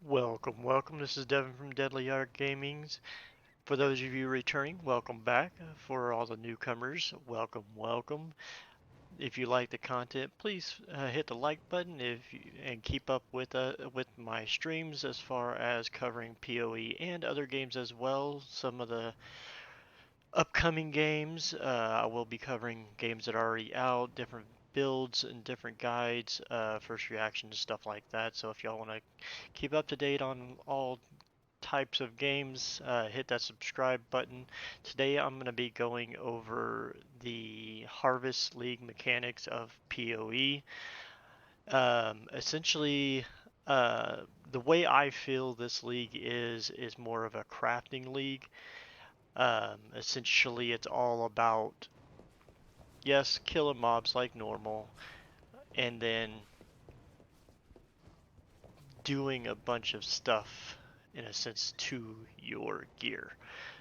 Welcome. This is Devin from Deadly Art Gamings. For those of you returning, welcome back. For all the newcomers, welcome. If you like the content, please hit the like button and keep up with my streams as far as covering PoE and other games as well. Some of the upcoming games, I will be covering games that are already out, different builds and different guides, first reactions, stuff like that. So if y'all want to keep up to date on all types of games, hit that subscribe button. Today I'm going to be going over the Harvest League mechanics of PoE. Essentially, the way I feel this league is more of a crafting league. Essentially, it's all about, yes, killing mobs like normal, and then doing a bunch of stuff, in a sense, to your gear.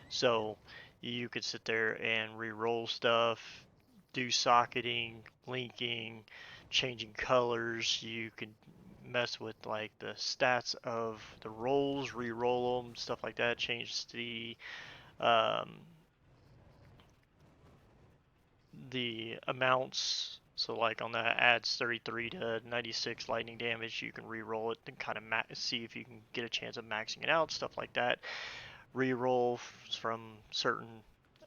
So you could sit there and re-roll stuff, do socketing, linking, changing colors. You could mess with like the stats of the rolls, re-roll them, stuff like that. Change um, the amounts. So like on that adds 33 to 96 lightning damage, you can re-roll it and kind of see if you can get a chance of maxing it out, stuff like that. Re-roll from certain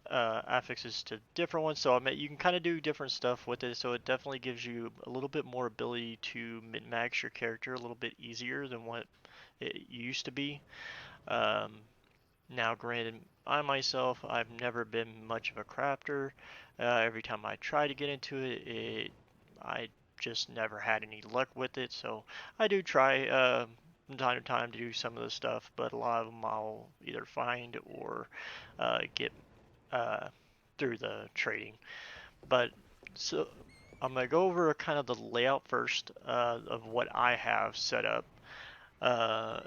affixes to different ones. So I mean, you can kind of do different stuff with it. So it definitely gives you a little bit more ability to min-max your character a little bit easier than what it used to be. Um, Now, granted, I myself, I've never been much of a crafter. Every time I try to get into it, I just never had any luck with it. So I do try from time to time to do some of the stuff, but a lot of them I'll either find or get uh, through the trading. But so I'm gonna go over kind of the layout first of what I have set up.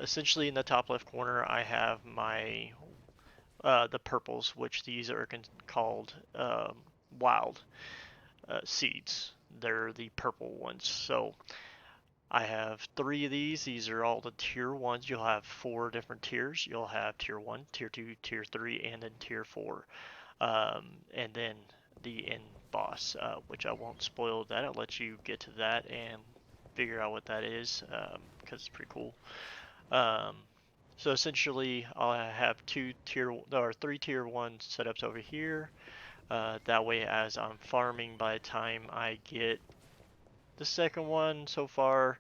Essentially, in the top left corner, I have my the purples, which these are called wild seeds. They're the purple ones. So I have three of these. These are all the tier ones. You'll have four different tiers. You'll have tier one, tier two, tier three, and then tier four. And then the end boss, which I won't spoil that. I'll let you get to that and figure out what that is because it's pretty cool. Um, so essentially, I'll have three tier one setups over here. That way, as I'm farming, by the time I get the second one so far,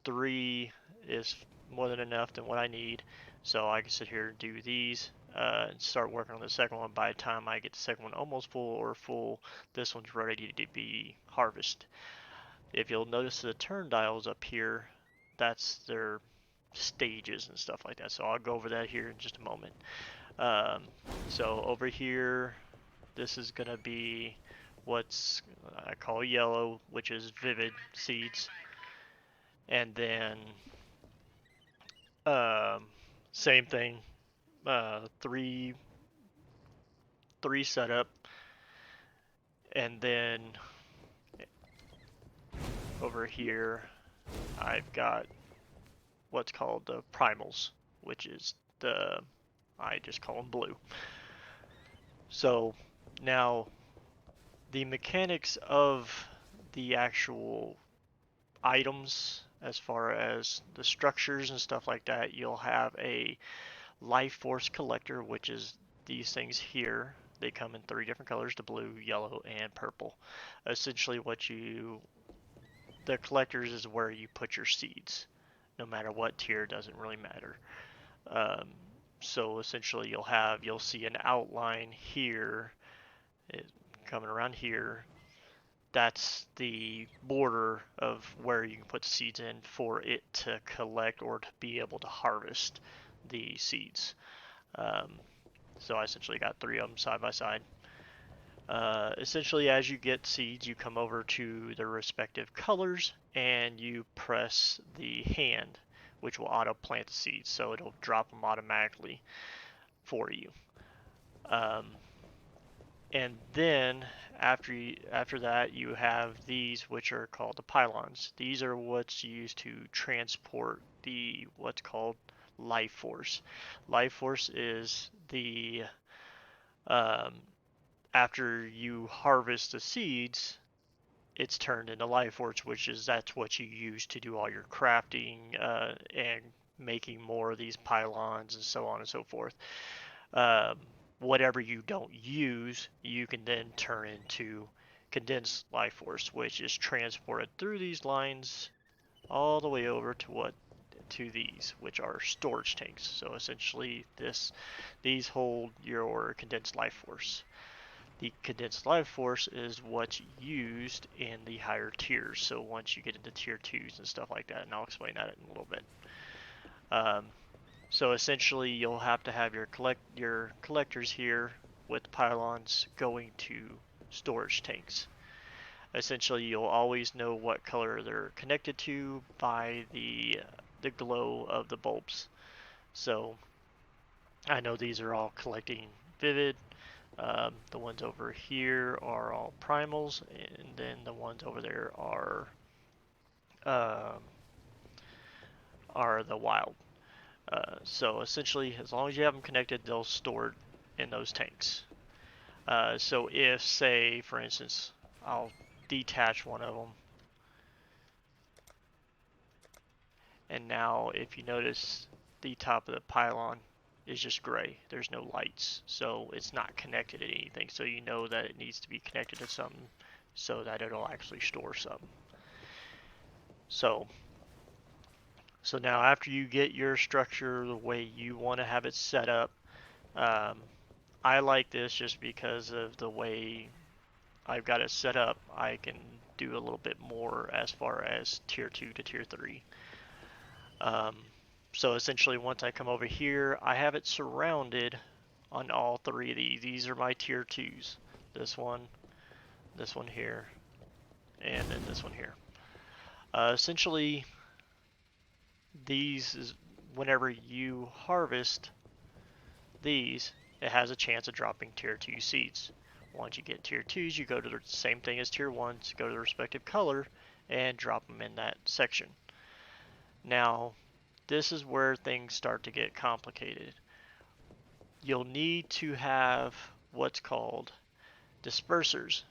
three is more than enough than what I need. So I can sit here and do these and start working on the second one. By the time I get the second one almost full or full, this one's ready to be harvested. If you'll notice the turn dials up here, that's their stages and stuff like that. So I'll go over that here in just a moment. Um, so over here, this is going to be what's I call yellow, which is vivid seeds. And then um, same thing, three setup, and then over here I've got what's called the primals, which is I just call them blue. So now the mechanics of the actual items, as far as the structures and stuff like that, you'll have a life force collector, which is these things here. They come in three different colors: the blue, yellow, and purple. Essentially, the collectors is where you put your seeds. No matter what tier, doesn't really matter. Um, so essentially, you'll see an outline here, coming around here. That's the border of where you can put seeds in for it to collect or to be able to harvest the seeds. Um, so I essentially got three of them side by side. Essentially, as you get seeds, you come over to the respective colors and you press the hand, which will auto plant the seeds. So it'll drop them automatically for you. Um, And then after that, you have these, which are called the pylons. These are what's used to transport the what's called life force. Life force is the um, after you harvest the seeds, it's turned into life force, which is that's what you use to do all your crafting and making more of these pylons and so on and so forth. Um, Whatever you don't use, you can then turn into condensed life force, which is transported through these lines all the way over to these, which are storage tanks. So essentially, these hold your condensed life force. The condensed life force is what's used in the higher tiers. So once you get into tier twos and stuff like that, and I'll explain that in a little bit. Um, so essentially, you'll have to have your collectors here with pylons going to storage tanks. Essentially, you'll always know what color they're connected to by the glow of the bulbs. So I know these are all collecting vivid. The ones over here are all primals, and then the ones over there um, are the wild. So essentially, as long as you have them connected, they'll store in those tanks. So if, say, for instance, I'll detach one of them, and now if you notice, the top of the pylon is just gray. There's no lights, so it's not connected to anything. So you know that it needs to be connected to something so that it'll actually store something. So So now after you get your structure the way you want to have it set up, um, I like this just because of the way I've got it set up. I can do a little bit more as far as tier 2 to tier 3. Um, so essentially once I come over here, I have it surrounded on all three of these. These are my tier 2s. This one here, and then this one here. Essentially, these is whenever you harvest these, it has a chance of dropping tier 2 seeds. Once you get tier 2s, you go to the same thing as tier 1s, go to the respective color, and drop them in that section. Now, this is where things start to get complicated. You'll need to have what's called dispersers.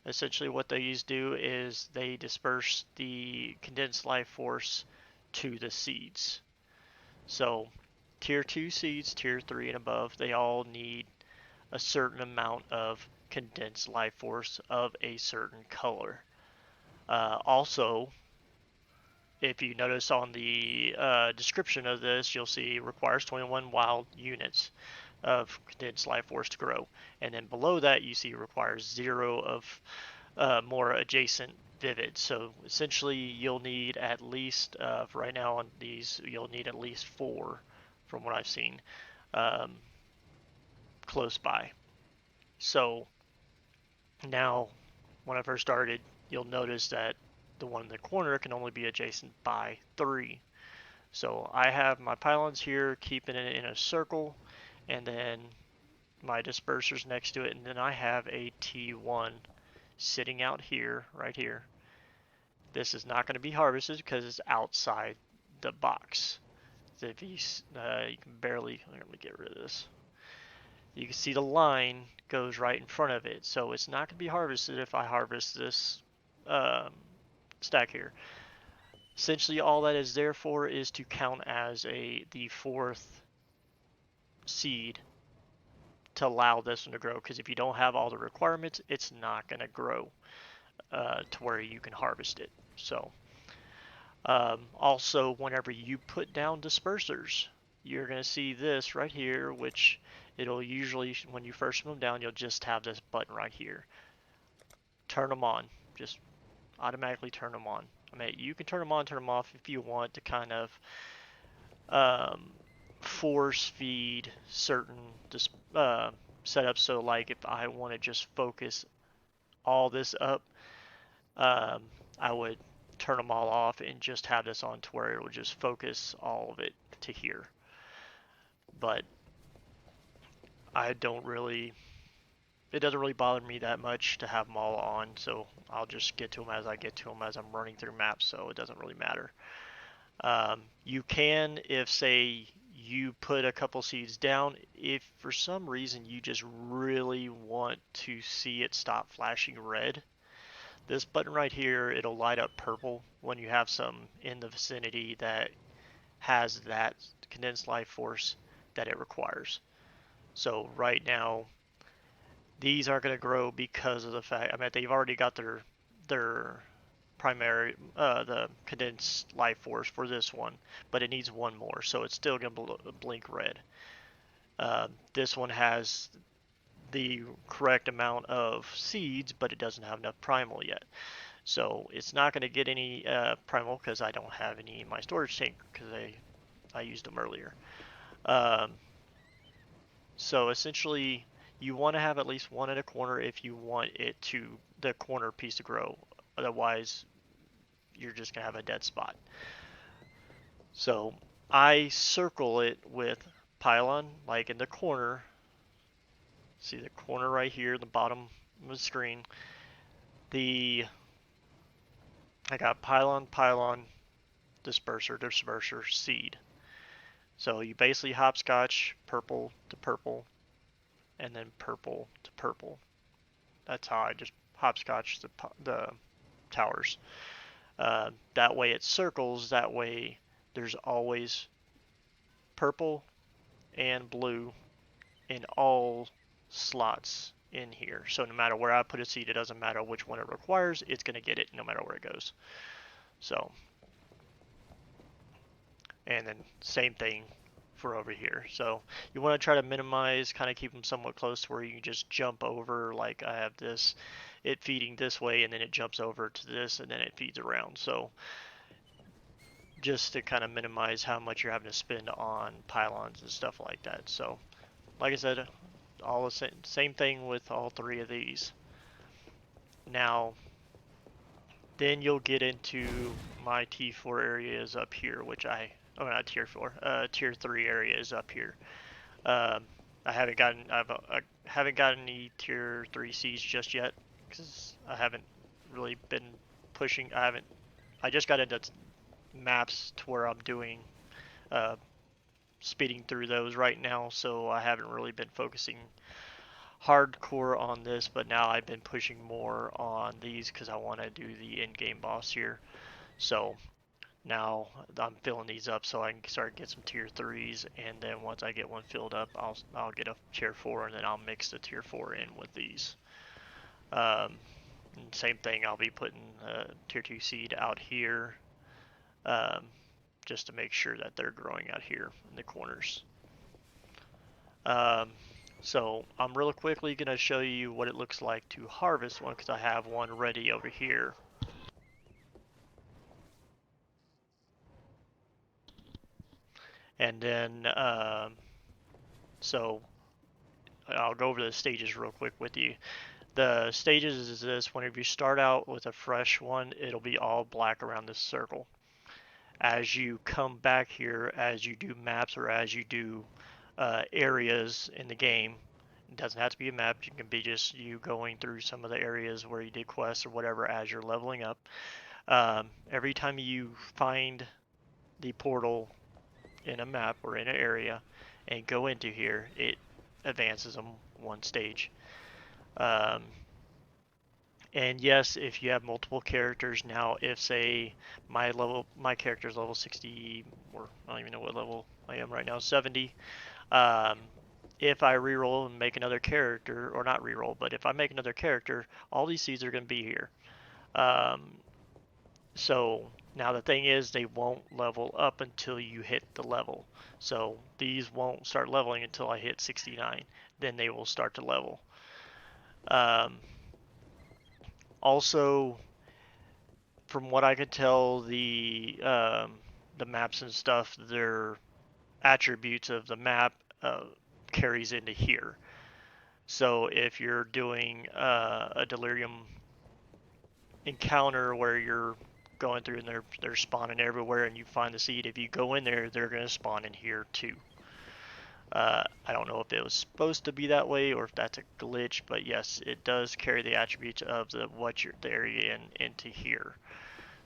Essentially, what these do is they disperse the condensed life force to the seeds. So, tier 2 seeds, tier 3 and above, they all need a certain amount of condensed life force of a certain color. Also, if you notice on the description of this, you'll see requires 21 wild units of condensed life force to grow. And then below that, you see requires 0 of more adjacent vivid. So essentially, you'll need at least, right now on these, you'll need at least 4 from what I've seen um, close by. So now, when I first started, you'll notice that the one in the corner can only be adjacent by 3. So I have my pylons here keeping it in a circle, and then my dispersers next to it, and then I have a T1 sitting out here, right here. This is not going to be harvested because it's outside the box. So if you can barely, let me get rid of this. You can see the line goes right in front of it, so it's not going to be harvested if I harvest this um, stack here. Essentially, all that is there for is to count as the 4th seed to allow this one to grow. Because if you don't have all the requirements, it's not going to grow to where you can harvest it. So, also, whenever you put down dispersers, you're going to see this right here, which it'll usually, when you first put them down, you'll just have this button right here. Turn them on. Just automatically turn them on. I mean, you can turn them on, turn them off if you want to kind of force feed certain setups. So, like if I want to just focus all this up, I would turn them all off and just have this on to where it will just focus all of it to here. But I don't really it doesn't really bother me that much to have them all on, so I'll just get to them as I get to them as I'm running through maps, so it doesn't really matter. You can, if say you put a couple seeds down, if for some reason you just really want to see it stop flashing red, this button right here, it'll light up purple when you have some in the vicinity that has that condensed life force that it requires. So right now, these aren't going to grow because of the fact, I mean, they've already got their primary, the condensed life force for this one, but it needs one more, so it's still going to blink red. This one has the correct amount of seeds, but it doesn't have enough primal yet. So it's not going to get any primal because I don't have any in my storage tank because I used them earlier. Um, so essentially, you want to have at least one in a corner if you want it to the corner piece to grow. Otherwise, you're just gonna have a dead spot. So I circle it with pylon, like in the corner. See the corner right here, the bottom of the screen. I got pylon, pylon, disperser, disperser, seed. So you basically hopscotch purple to purple, and then purple to purple. That's how I just hopscotch the towers. That way it circles. That way there's always purple and blue in all slots in here. So no matter where I put a seed, it doesn't matter which one it requires, it's going to get it no matter where it goes. So, and then same thing for over here. So you want to try to minimize, kind of keep them somewhat close to where you can just jump over, like I have this, it feeding this way, and then it jumps over to this, and then it feeds around. So just to kind of minimize how much you're having to spend on pylons and stuff like that. So like I said, all the same thing with all three of these. Now, then you'll get into my T4 areas up here, which not Tier 4, Tier 3 areas up here. Um, I haven't gotten any Tier 3 Cs just yet, because I haven't really been pushing, I just got into maps to where I'm doing, speeding through those right now, so I haven't really been focusing hardcore on this, but now I've been pushing more on these because I want to do the in-game boss here. So now I'm filling these up so I can start to get some tier 3s, and then once I get one filled up, I'll get a tier 4, and then I'll mix the tier 4 in with these. Same thing, I'll be putting tier 2 seed out here, just to make sure that they're growing out here in the corners. So I'm real quickly going to show you what it looks like to harvest one because I have one ready over here. And then, so I'll go over the stages real quick with you. The stages is this: whenever you start out with a fresh one, it'll be all black around this circle. As you come back here, as you do maps or as you do areas in the game, it doesn't have to be a map. You can be just you going through some of the areas where you did quests or whatever as you're leveling up. Every time you find the portal in a map or in an area and go into here, it advances them one stage. And yes, if you have multiple characters now, if say my character is level 60, or I don't even know what level I am right now, 70. If I reroll and make another character, or not reroll, but if I make another character, all these seeds are going to be here. So now the thing is, they won't level up until you hit the level. So these won't start leveling until I hit 69. Then they will start to level. Also, from what I could tell, the maps and stuff, their attributes of the map carries into here. So if you're doing a delirium encounter where you're going through and they're spawning everywhere and you find the seed, if you go in there, they're going to spawn in here too. I don't know if it was supposed to be that way or if that's a glitch, but yes, it does carry the attributes of the area into here.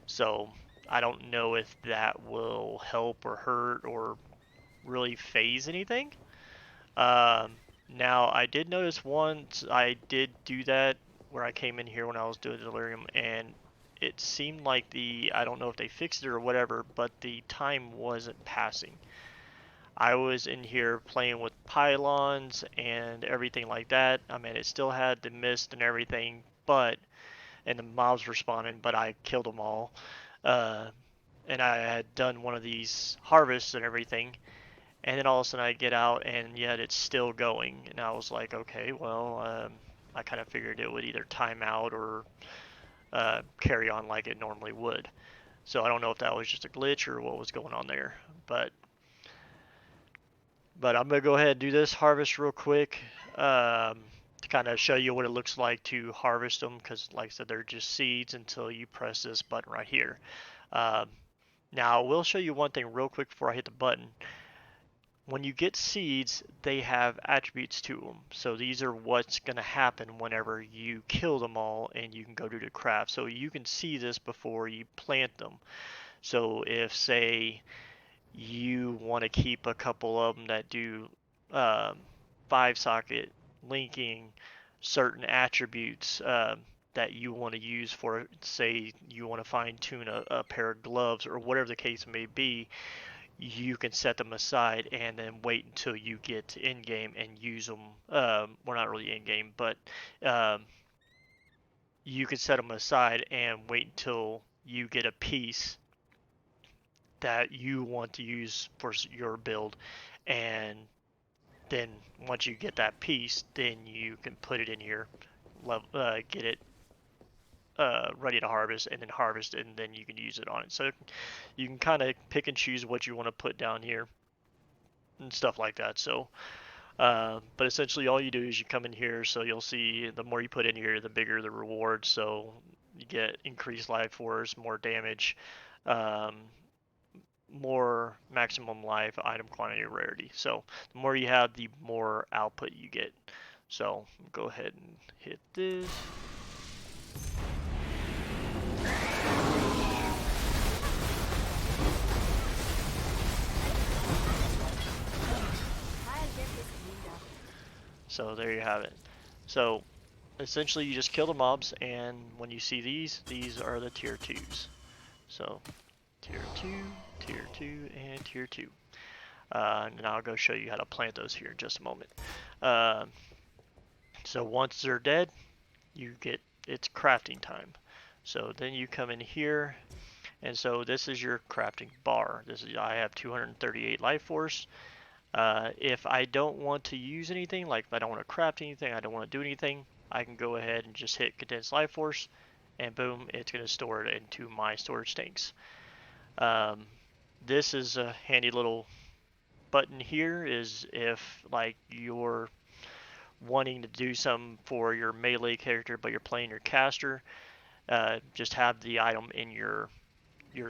So I don't know if that will help or hurt or really phase anything. Um, Now I did notice once I did do that where I came in here when I was doing delirium, and it seemed like I don't know if they fixed it or whatever, but the time wasn't passing. I was in here playing with pylons and everything like that. I mean, it still had the mist and everything, but and the mobs were spawning, but I killed them all. Uh, and I had done one of these harvests and everything, and then all of a sudden I get out and yet it's still going, and I was like, okay, well, I kind of figured it would either time out or carry on like it normally would. So I don't know if that was just a glitch or what was going on there, but I'm gonna go ahead and do this harvest real quick to kind of show you what it looks like to harvest them, because like I said, they're just seeds until you press this button right here. Um, Now I will show you one thing real quick before I hit the button. When you get seeds, they have attributes to them. So these are what's going to happen whenever you kill them all and you can go do the craft. So you can see this before you plant them. So if, say, you want to keep a couple of them that do um, 5-socket linking certain attributes that you want to use for, say, you want to fine tune a pair of gloves or whatever the case may be, you can set them aside and then wait until you get in game and use them. Well, not really in game, but um, you can set them aside and wait until you get a piece that you want to use for your build, and then once you get that piece, then you can put it in here, get it ready to harvest, and then harvest, and then you can use it on it. So you can kind of pick and choose what you want to put down here and stuff like that. So, but essentially all you do is you come in here, so you'll see the more you put in here, the bigger the reward. So you get increased life force, more damage, um, more maximum life, item quantity, rarity. So the more you have, the more output you get. So go ahead and hit this. So there you have it. So essentially you just kill the mobs, and when you see these are the tier 2s. So tier 2, tier 2, and tier 2. And I'll go show you how to plant those here in just a moment. So once they're dead, it's crafting time. So then you come in here, and so this is your crafting bar. I have 238 life force. If I don't want to use anything, like if I don't want to craft anything, I don't want to do anything, I can go ahead and just hit condensed life force, and boom, it's going to store it into my storage tanks. This is a handy little button here, is if like you're wanting to do something for your melee character but you're playing your caster, just have the item in your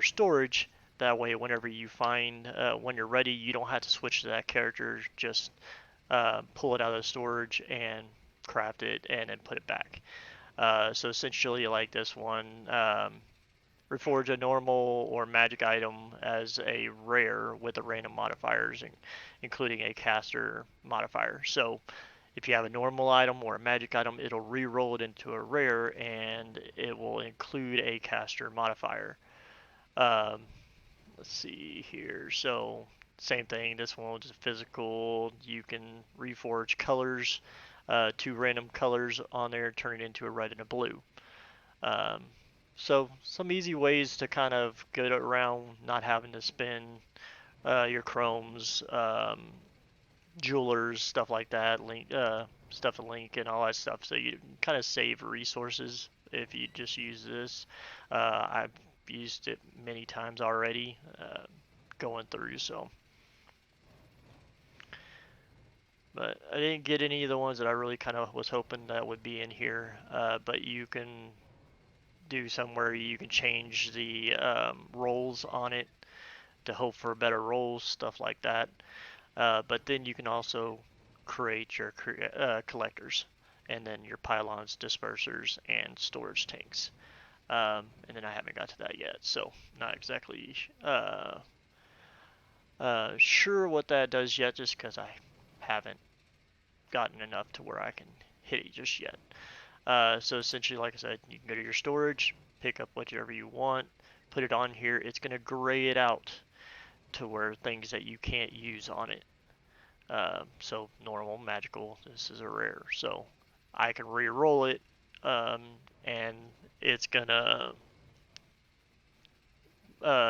storage. That way, whenever you find when you're ready, you don't have to switch to that character. Just pull it out of the storage and craft it, and then put it back. So essentially, like this one, reforge a normal or magic item as a rare with the random modifiers, including a caster modifier. So if you have a normal item or a magic item, it'll re-roll it into a rare, and it will include a caster modifier. Um, let's see here. So same thing. This one is physical. You can reforge colors, 2 random colors on there, turn it into a red and a blue. Um, so some easy ways to kind of get around not having to spend your chromes, jewelers, stuff like that, stuff in link and all that stuff. So you kind of save resources if you just use this. I've used it many times already going through. So, but I didn't get any of the ones that I really kind of was hoping that would be in here. But you can do somewhere you can change the rolls on it to hope for better rolls, stuff like that. But then you can also create your collectors, and then your pylons, dispersers, and storage tanks. And then I haven't got to that yet, so not exactly sure what that does yet, just because I haven't gotten enough to where I can hit it just yet. So essentially, like I said, you can go to your storage, pick up whatever you want, put it on here. It's going to gray it out to where things that you can't use on it. So normal, magical, this is a rare. So I can re-roll it, um, and it's gonna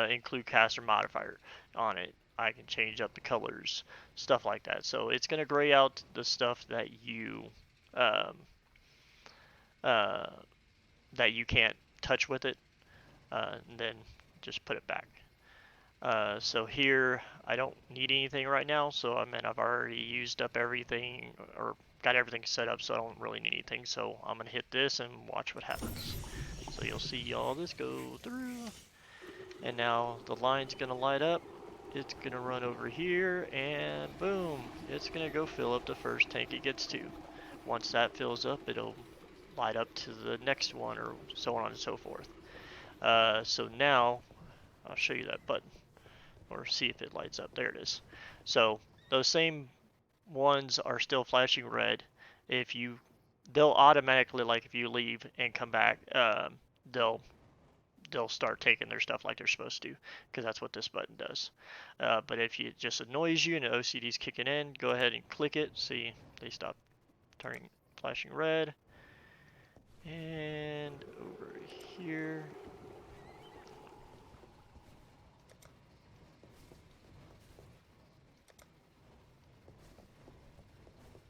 include caster modifier on it. I can change up the colors, stuff like that. So it's gonna gray out the stuff um, uh, that you can't touch with it, and then just put it back. So here, I don't need anything right now, so I mean I've already used up everything, or got everything set up, so I don't really need anything. So I'm gonna hit this and watch what happens. So you'll see all this go through, and now the line's gonna light up. It's gonna run over here, and boom, it's gonna go fill up the first tank it gets to. Once that fills up, it'll light up to the next one, or so on and so forth. So now, I'll show you that button, or see if it lights up. There it is. So those same ones are still flashing red. If you, they'll automatically, like if you leave and come back, they'll they'll start taking their stuff like they're supposed to, because that's what this button does. But if it just annoys you and the OCD's kicking in, go ahead and click it. See, they stop turning flashing red. And over here,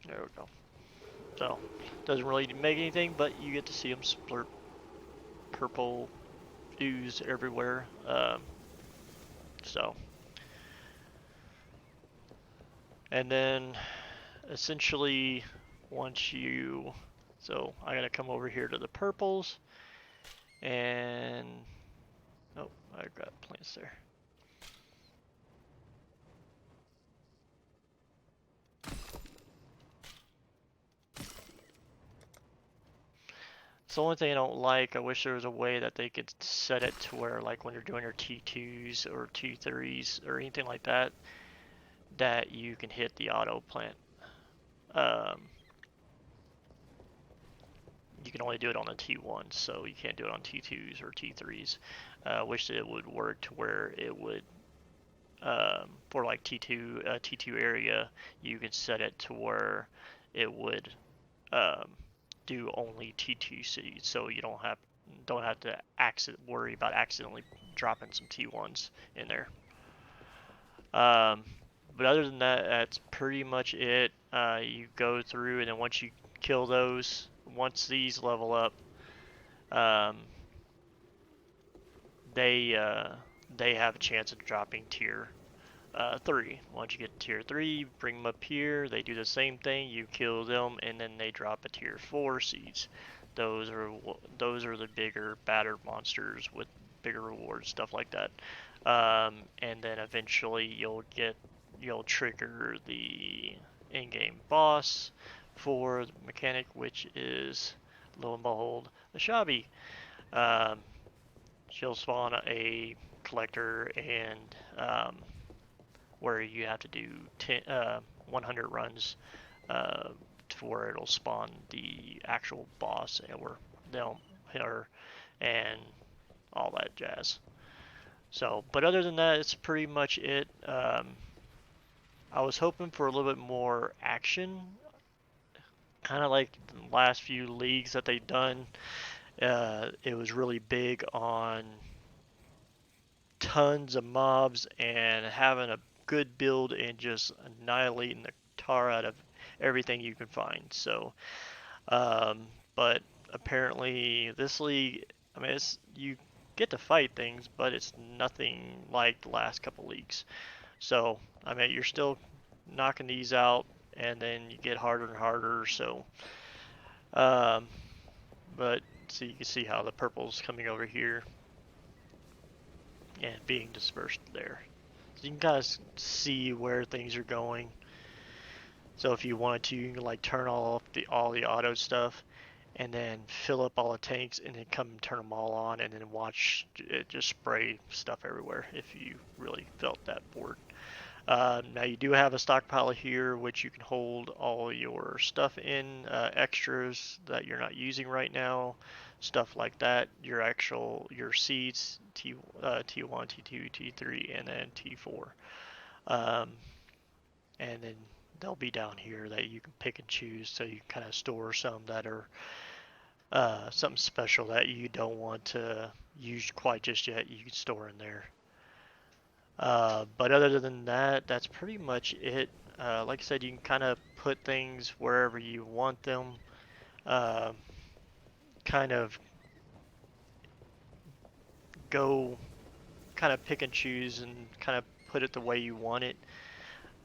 there we go. So doesn't really make anything, but you get to see them splurt purple ooze everywhere. So, and then essentially once you, so I gotta come over here to the purples, and oh, I got plants there. It's the only thing I don't like. I wish there was a way that they could set it to where, like when you're doing your T2s or T3s or anything like that, that you can hit the auto plant. Um, you can only do it on the T1s, so you can't do it on T2s or T3s. Wish that it would work to where it would, for like T2 area, you can set it to where it would um, do only T2 seeds, so you don't have to worry about accidentally dropping some T1s in there. Um, but other than that, that's pretty much it. You go through, and then once you kill those, once these level up, um, they they have a chance of dropping tier 3. Once you get to tier 3, bring them up here. They do the same thing. You kill them, and then they drop a tier 4 seeds. Those are the bigger, badder monsters with bigger rewards, stuff like that. And then eventually you'll trigger the in-game boss for the mechanic, which is, lo and behold, a Shabi. Um, she'll spawn a collector, and where you have to do 100 runs to where it'll spawn the actual boss, and where they'll hit her and all that jazz. So, but other than that, it's pretty much it. I was hoping for a little bit more action, kind of like the last few leagues that they've done. It was really big on tons of mobs and having a good build and just annihilating the tar out of everything you can find. So, um, but apparently this league, I mean, you get to fight things, but it's nothing like the last couple leagues. So, I mean, you're still knocking these out, and then you get harder and harder. So, um, but so you can see how the purple's coming over here and being dispersed there. you can kind of see where things are going. So if you wanted to, you can like turn off all the auto stuff, and then fill up all the tanks, and then come and turn them all on, and then watch it just spray stuff everywhere if you really felt that bored. Now you do have a stockpile here, which you can hold all your stuff in, extras that you're not using right now, stuff like that. Your seeds, T1, T2, T3, and then T4. Um, and then they'll be down here that you can pick and choose, so you kind of store some that are something special that you don't want to use quite just yet. You can store in there. But other than that, that's pretty much it. Like I said, you can kind of put things wherever you want them. Uh, kind of go, kind of pick and choose and kind of put it the way you want it,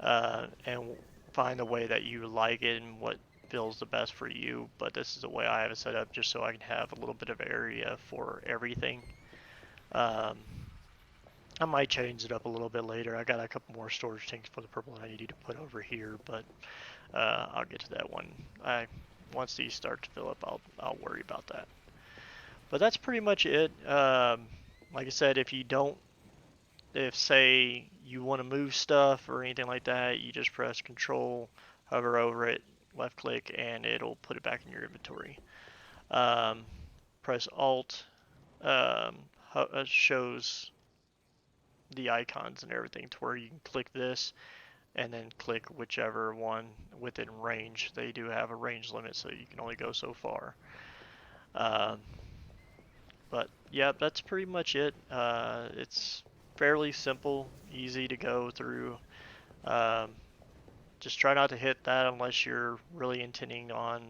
and find the way that you like it and what feels the best for you. But this is the way I have it set up, just so I can have a little bit of area for everything. Um, I might change it up a little bit later. I got a couple more storage tanks for the purple that I need to put over here, but I'll get to that one. Once these start to fill up, I'll worry about that. But that's pretty much it. Like I said, if say you want to move stuff or anything like that, you just press Control, hover over it, left click, and it'll put it back in your inventory. Um, Press Alt, shows the icons and everything to where you can click this and then click whichever one within range. They do have a range limit, so you can only go so far. Um, but yeah, that's pretty much it. It's fairly simple, easy to go through. Um, just try not to hit that unless you're really intending on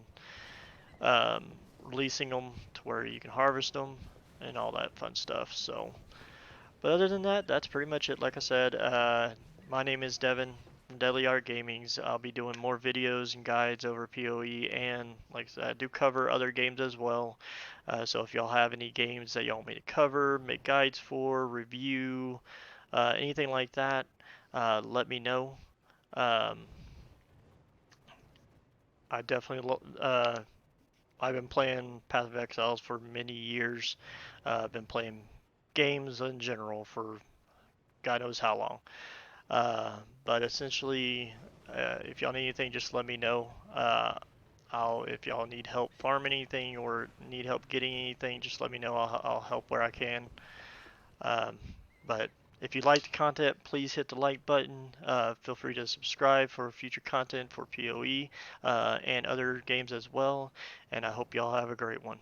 um, releasing them to where you can harvest them and all that fun stuff. So, but other than that, that's pretty much it. Like I said, my name is Devin from Deadly Art Gaming's. I'll be doing more videos and guides over PoE, and like I said, I do cover other games as well. So if y'all have any games that y'all want me to cover, make guides for, review, anything like that, let me know. Um, I definitely I've been playing Path of Exiles for many years. I've been playing games in general for God knows how long. But essentially, if y'all need anything, just let me know. If y'all need help farming anything or need help getting anything, just let me know. I'll help where I can. Um, but if you like the content, please hit the like button. Feel free to subscribe for future content for PoE and other games as well. And I hope y'all have a great one.